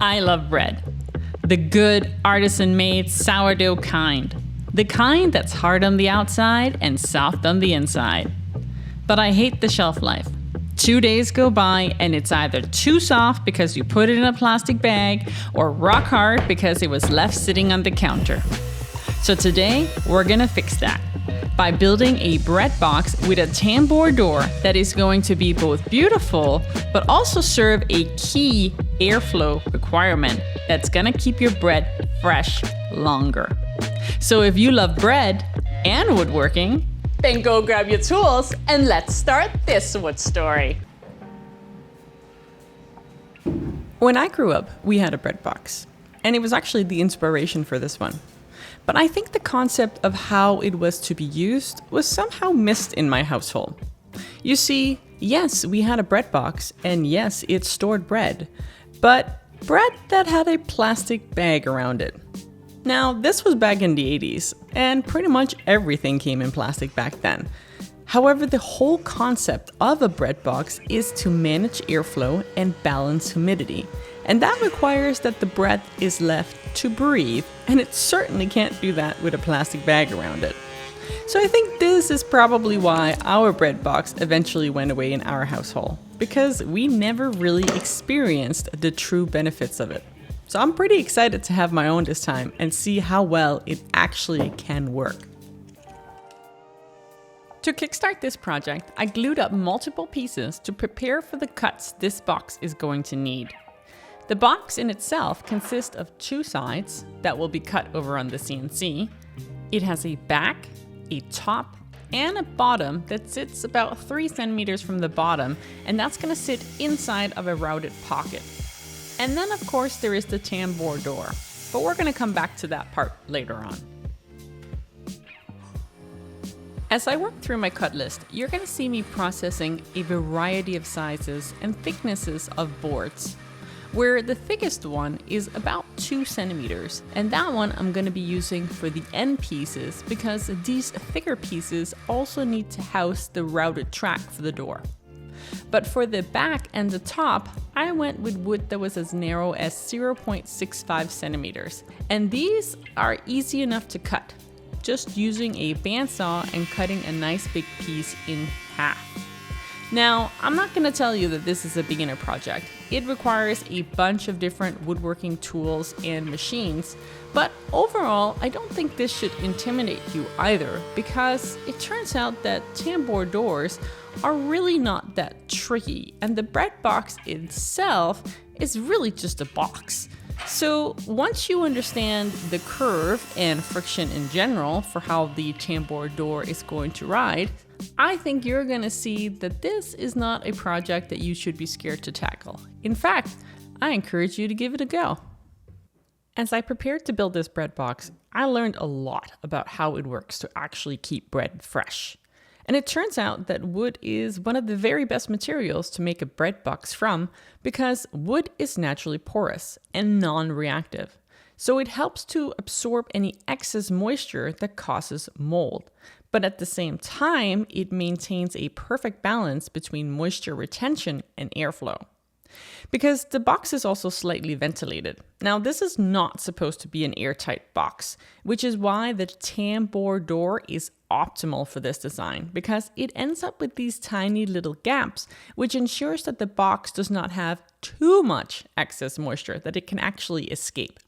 I love bread. The good, artisan-made sourdough kind. The kind that's hard on the outside and soft on the inside. But I hate the shelf life. 2 days go by and it's either too soft because you put it in a plastic bag or rock hard because it was left sitting on the counter. So today, we're gonna fix that by building a bread box with a tambour door that is going to be both beautiful, but also serve a key airflow requirement that's gonna keep your bread fresh longer. So if you love bread and woodworking, then go grab your tools and let's start this wood story. When I grew up, we had a bread box, and it was actually the inspiration for this one. But I think the concept of how it was to be used was somehow missed in my household. You see, yes, we had a bread box, and yes, it stored bread, but bread that had a plastic bag around it. Now, this was back in the 80s, and pretty much everything came in plastic back then. However, the whole concept of a bread box is to manage airflow and balance humidity. And that requires that the bread is left to breathe, and it certainly can't do that with a plastic bag around it. So I think this is probably why our bread box eventually went away in our household, because we never really experienced the true benefits of it. So I'm pretty excited to have my own this time and see how well it actually can work. To kickstart this project, I glued up multiple pieces to prepare for the cuts this box is going to need. The box in itself consists of 2 sides that will be cut over on the CNC. It has a back, a top, and a bottom that sits about 3 centimeters from the bottom, and that's going to sit inside of a routed pocket. And then of course there is the tambour door, but we're going to come back to that part later on. As I work through my cut list, you're going to see me processing a variety of sizes and thicknesses of boards, where the thickest one is about 2 centimeters, and that one I'm going to be using for the end pieces because these thicker pieces also need to house the routed track for the door. But for the back and the top, I went with wood that was as narrow as 0.65 centimeters, and these are easy enough to cut, just using a bandsaw and cutting a nice big piece in half. Now, I'm not going to tell you that this is a beginner project. It requires a bunch of different woodworking tools and machines, but overall, I don't think this should intimidate you either, because it turns out that tambour doors are really not that tricky, and the bread box itself is really just a box. So once you understand the curve and friction in general for how the tambour door is going to ride, I think you're gonna see that this is not a project that you should be scared to tackle. In fact, I encourage you to give it a go. As I prepared to build this bread box, I learned a lot about how it works to actually keep bread fresh. And it turns out that wood is one of the very best materials to make a bread box from, because wood is naturally porous and non-reactive. So it helps to absorb any excess moisture that causes mold. But at the same time, it maintains a perfect balance between moisture retention and airflow. Because the box is also slightly ventilated. Now, this is not supposed to be an airtight box, which is why the tambour door is optimal for this design, because it ends up with these tiny little gaps, which ensures that the box does not have too much excess moisture that it can actually escape.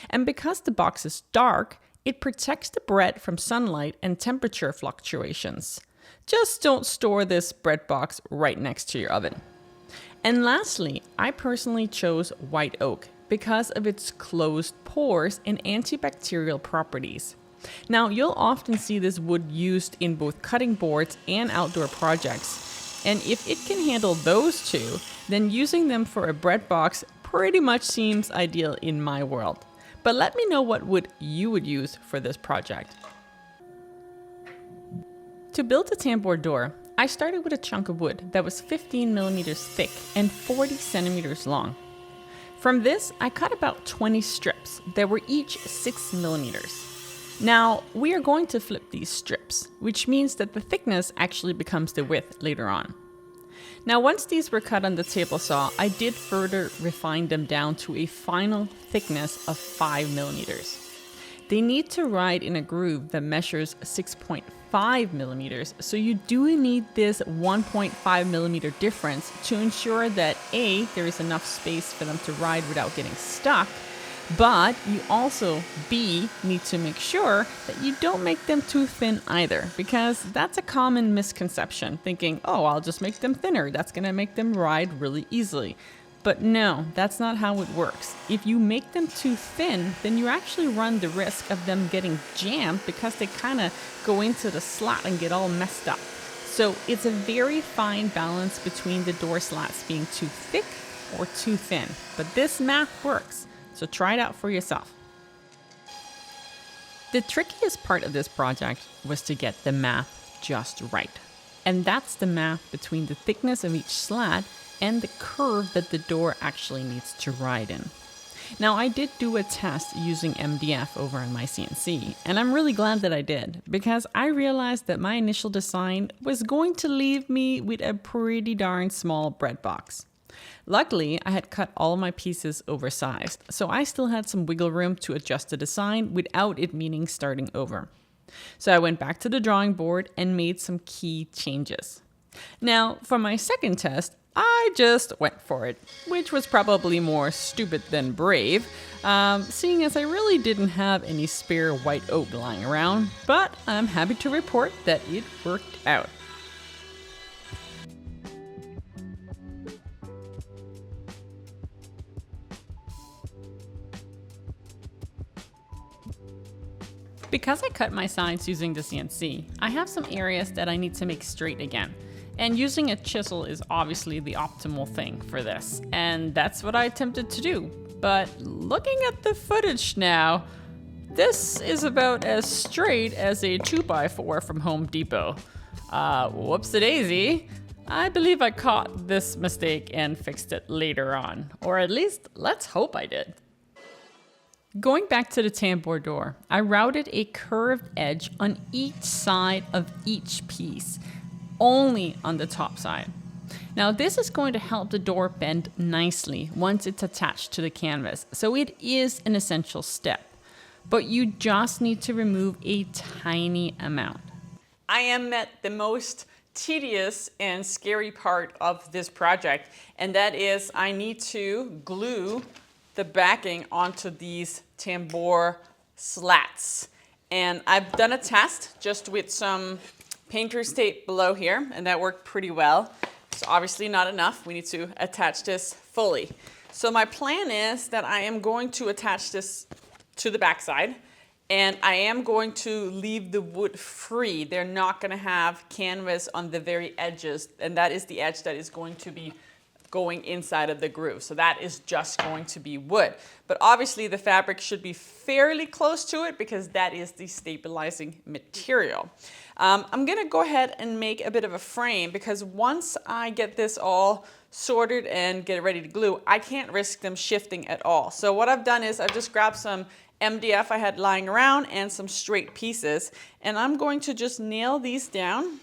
And because the box is dark, it protects the bread from sunlight and temperature fluctuations. Just don't store this bread box right next to your oven. And lastly, I personally chose white oak because of its closed pores and antibacterial properties. Now, you'll often see this wood used in both cutting boards and outdoor projects. And if it can handle those two, then using them for a bread box pretty much seems ideal in my world. But let me know what wood you would use for this project. To build a tambour door, I started with a chunk of wood that was 15 millimeters thick and 40 centimeters long. From this, I cut about 20 strips that were each 6 millimeters. Now, we are going to flip these strips, which means that the thickness actually becomes the width later on. Now, once these were cut on the table saw, I did further refine them down to a final thickness of 5 millimeters. They need to ride in a groove that measures 6.5 millimeters, so you do need this 1.5 millimeter difference to ensure that A, there is enough space for them to ride without getting stuck, but you also, B, need to make sure that you don't make them too thin either, because that's a common misconception, thinking, oh, I'll just make them thinner, that's gonna make them ride really easily. But no, that's not how it works. If you make them too thin, then you actually run the risk of them getting jammed because they kind of go into the slat and get all messed up. So it's a very fine balance between the door slats being too thick or too thin. But this math works. So try it out for yourself. The trickiest part of this project was to get the math just right. And that's the math between the thickness of each slat and the curve that the door actually needs to ride in. Now, I did do a test using MDF over on my CNC, and I'm really glad that I did, because I realized that my initial design was going to leave me with a pretty darn small bread box. Luckily, I had cut all my pieces oversized, so I still had some wiggle room to adjust the design without it meaning starting over. So I went back to the drawing board and made some key changes. Now, for my second test, I just went for it, which was probably more stupid than brave, seeing as I really didn't have any spare white oak lying around, but I'm happy to report that it worked out. Because I cut my sides using the CNC, I have some areas that I need to make straight again. And using a chisel is obviously the optimal thing for this, and that's what I attempted to do. But looking at the footage now, this is about as straight as a 2x4 from Home Depot. Whoops-a-daisy. I believe I caught this mistake and fixed it later on, or at least let's hope I did. Going back to the tambour door, I routed a curved edge on each side of each piece, only on the top side. Now this is going to help the door bend nicely once it's attached to the canvas, so it is an essential step, but you just need to remove a tiny amount. I am at the most tedious and scary part of this project, and that is I need to glue the backing onto these tambour slats. And I've done a test just with some painter's tape below here, and that worked pretty well. It's obviously not enough. We need to attach this fully. So my plan is that I am going to attach this to the backside, and I am going to leave the wood free. They're not gonna have canvas on the very edges, and that is the edge that is going to be going inside of the groove. So that is just going to be wood. But obviously the fabric should be fairly close to it because that is the stabilizing material. I'm gonna go ahead and make a bit of a frame because once I get this all sorted and get it ready to glue, I can't risk them shifting at all. So what I've done is I've just grabbed some MDF I had lying around and some straight pieces, and I'm going to just nail these down.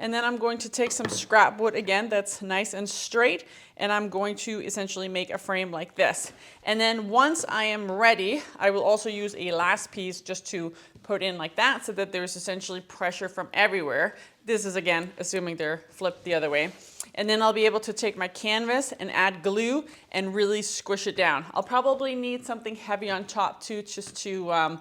And then I'm going to take some scrap wood again that's nice and straight, and I'm going to essentially make a frame like this. And then once I am ready, I will also use a last piece just to put in like that so that there's essentially pressure from everywhere. This is again, assuming they're flipped the other way. And then I'll be able to take my canvas and add glue and really squish it down. I'll probably need something heavy on top too, just to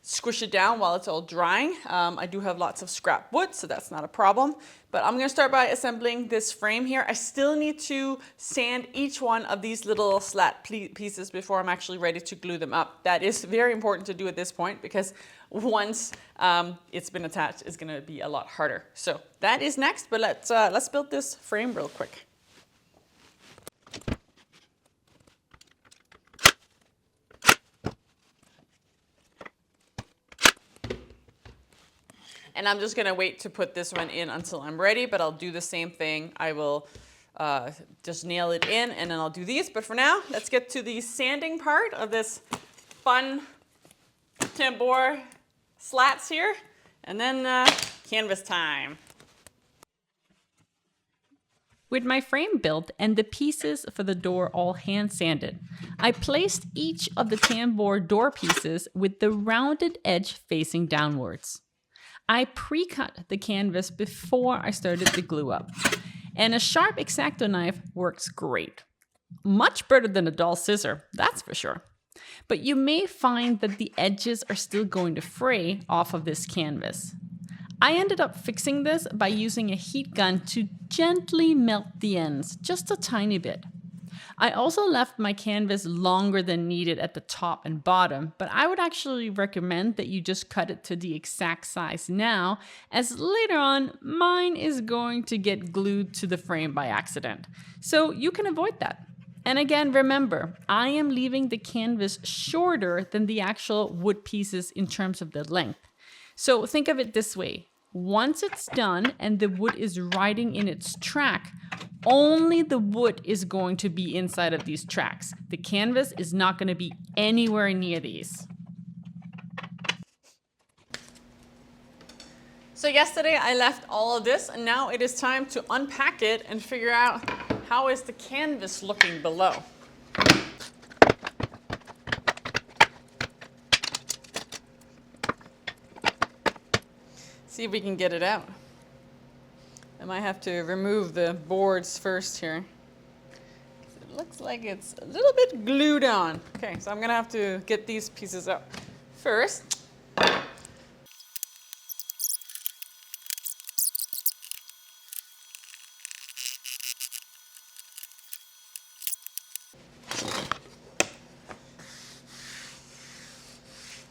squish it down while it's all drying. I do have lots of scrap wood, so that's not a problem. But I'm gonna start by assembling this frame here. I still need to sand each one of these little slat pieces before I'm actually ready to glue them up. That is very important to do at this point because once it's been attached, it's gonna be a lot harder. So that is next, but let's build this frame real quick. And I'm just gonna wait to put this one in until I'm ready, but I'll do the same thing. I will just nail it in and then I'll do these. But for now, let's get to the sanding part of this fun tambour slats here. And then canvas time. With my frame built and the pieces for the door all hand sanded, I placed each of the tambour door pieces with the rounded edge facing downwards. I pre-cut the canvas before I started the glue up, and a sharp X-Acto knife works great. Much better than a dull scissor, that's for sure. But you may find that the edges are still going to fray off of this canvas. I ended up fixing this by using a heat gun to gently melt the ends, just a tiny bit. I also left my canvas longer than needed at the top and bottom, but I would actually recommend that you just cut it to the exact size now, as later on, mine is going to get glued to the frame by accident. So you can avoid that. And again, remember, I am leaving the canvas shorter than the actual wood pieces in terms of the length. So think of it this way. Once it's done and the wood is riding in its track, only the wood is going to be inside of these tracks. The canvas is not going to be anywhere near these. So yesterday I left all of this, and now it is time to unpack it and figure out how is the canvas looking below. See if we can get it out. I might have to remove the boards first here. It looks like it's a little bit glued on. Okay, so I'm gonna have to get these pieces out first.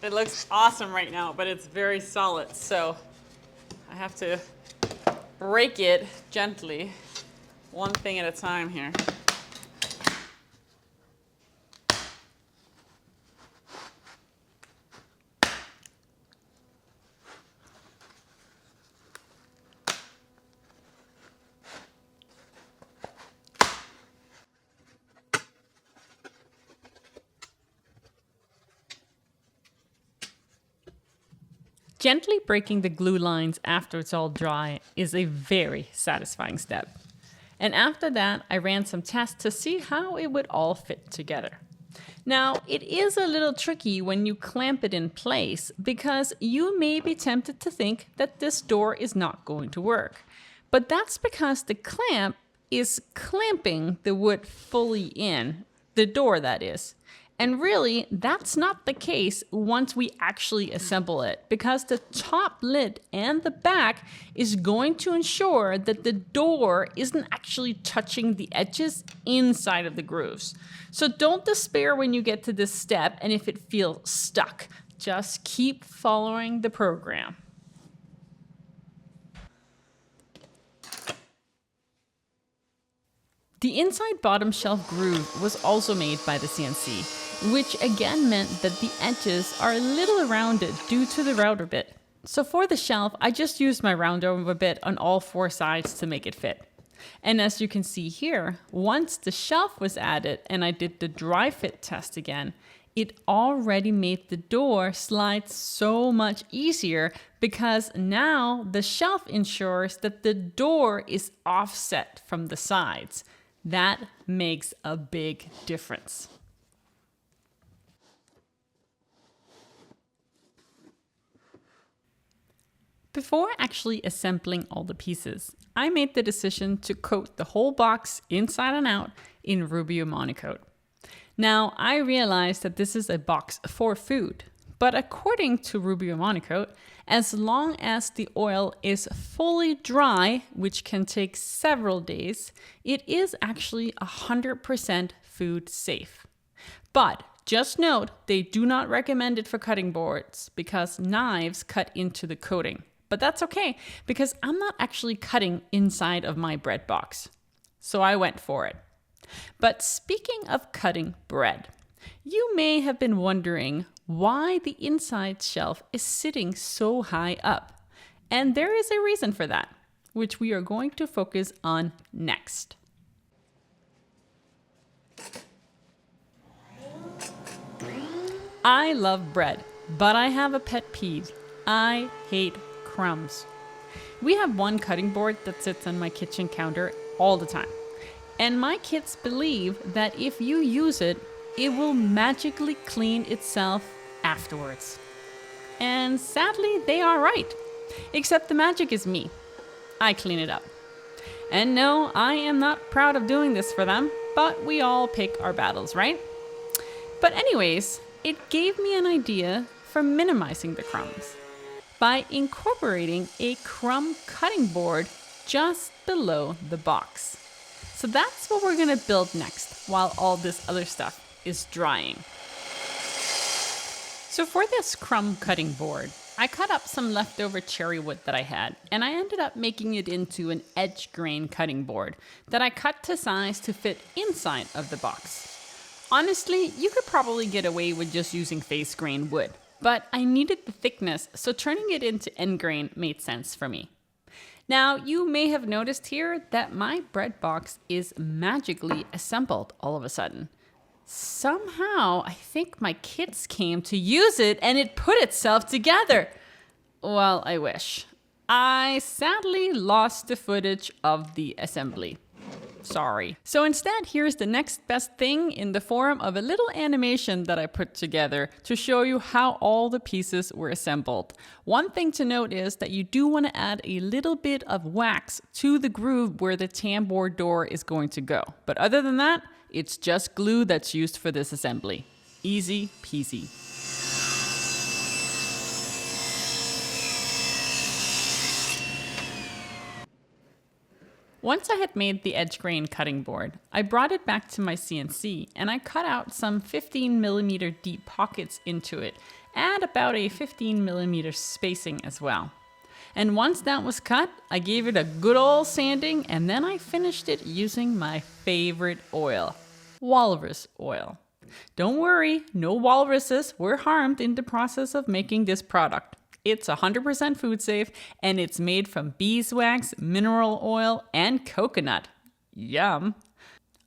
It looks awesome right now, but it's very solid, so I have to break it gently, one thing at a time here. Gently breaking the glue lines after it's all dry is a very satisfying step. And after that, I ran some tests to see how it would all fit together. Now, it is a little tricky when you clamp it in place because you may be tempted to think that this door is not going to work. But that's because the clamp is clamping the wood fully in, the door that is. And really, that's not the case once we actually assemble it, because the top lid and the back is going to ensure that the door isn't actually touching the edges inside of the grooves. So don't despair when you get to this step and if it feels stuck. Just keep following the program. The inside bottom shelf groove was also made by the CNC, which again meant that the edges are a little rounded due to the router bit. So for the shelf, I just used my round over bit on all four sides to make it fit. And as you can see here, once the shelf was added and I did the dry fit test again, it already made the door slide so much easier because now the shelf ensures that the door is offset from the sides. That makes a big difference. Before actually assembling all the pieces, I made the decision to coat the whole box inside and out in Rubio Monocoat. Now, I realize that this is a box for food, but according to Rubio Monocoat, as long as the oil is fully dry, which can take several days, it is actually 100% food safe. But just note, they do not recommend it for cutting boards because knives cut into the coating. But that's okay because I'm not actually cutting inside of my bread box. So I went for it. But speaking of cutting bread, you may have been wondering why the inside shelf is sitting so high up. And there is a reason for that, which we are going to focus on next. I love bread, but I have a pet peeve. I hate crumbs. We have one cutting board that sits on my kitchen counter all the time. And my kids believe that if you use it, it will magically clean itself afterwards. And sadly, they are right. Except the magic is me. I clean it up. And no, I am not proud of doing this for them, but we all pick our battles, right? But anyways, it gave me an idea for minimizing the crumbs by incorporating a crumb cutting board just below the box. So that's what we're gonna build next while all this other stuff is drying. So for this crumb cutting board, I cut up some leftover cherry wood that I had, and I ended up making it into an edge grain cutting board that I cut to size to fit inside of the box. Honestly, you could probably get away with just using face grain wood, but I needed the thickness, so turning it into end grain made sense for me. Now, you may have noticed here that my bread box is magically assembled all of a sudden. Somehow, I think my kids came to use it and it put itself together. Well, I wish. I sadly lost the footage of the assembly. Sorry. So instead, here's the next best thing in the form of a little animation that I put together to show you how all the pieces were assembled. One thing to note is that you do want to add a little bit of wax to the groove where the tambour door is going to go. But other than that, it's just glue that's used for this assembly. Easy peasy. Once I had made the edge grain cutting board, I brought it back to my CNC and I cut out some 15mm deep pockets into it at about a 15mm spacing as well. And once that was cut, I gave it a good old sanding and then I finished it using my favorite oil, walrus oil. Don't worry, no walruses were harmed in the process of making this product. It's 100% food safe and it's made from beeswax, mineral oil, and coconut. Yum.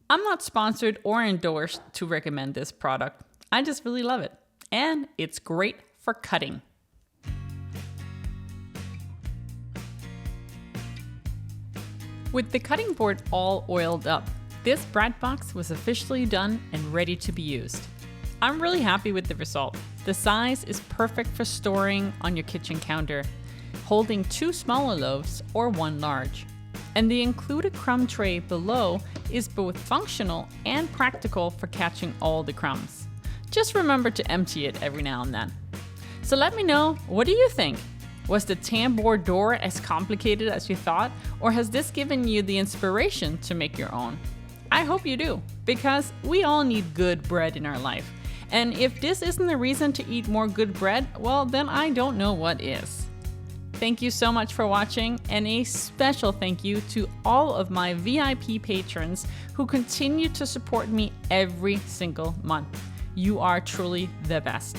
I'm not sponsored or endorsed to recommend this product. I just really love it. And it's great for cutting. With the cutting board all oiled up, this bread box was officially done and ready to be used. I'm really happy with the result. The size is perfect for storing on your kitchen counter, holding 2 smaller loaves or 1 large. And the included crumb tray below is both functional and practical for catching all the crumbs. Just remember to empty it every now and then. So let me know, what do you think? Was the tambour door as complicated as you thought, or has this given you the inspiration to make your own? I hope you do, because we all need good bread in our life. And if this isn't a reason to eat more good bread, well, then I don't know what is. Thank you so much for watching, and a special thank you to all of my VIP patrons who continue to support me every single month. You are truly the best.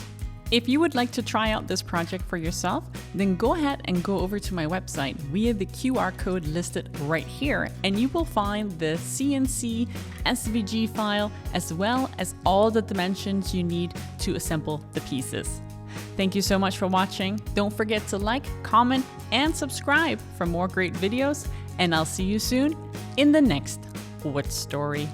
If you would like to try out this project for yourself, then go ahead and go over to my website via the QR code listed right here, and you will find the CNC SVG file as well as all the dimensions you need to assemble the pieces. Thank you so much for watching. Don't forget to like, comment, and subscribe for more great videos, and I'll see you soon in the next Wood Story.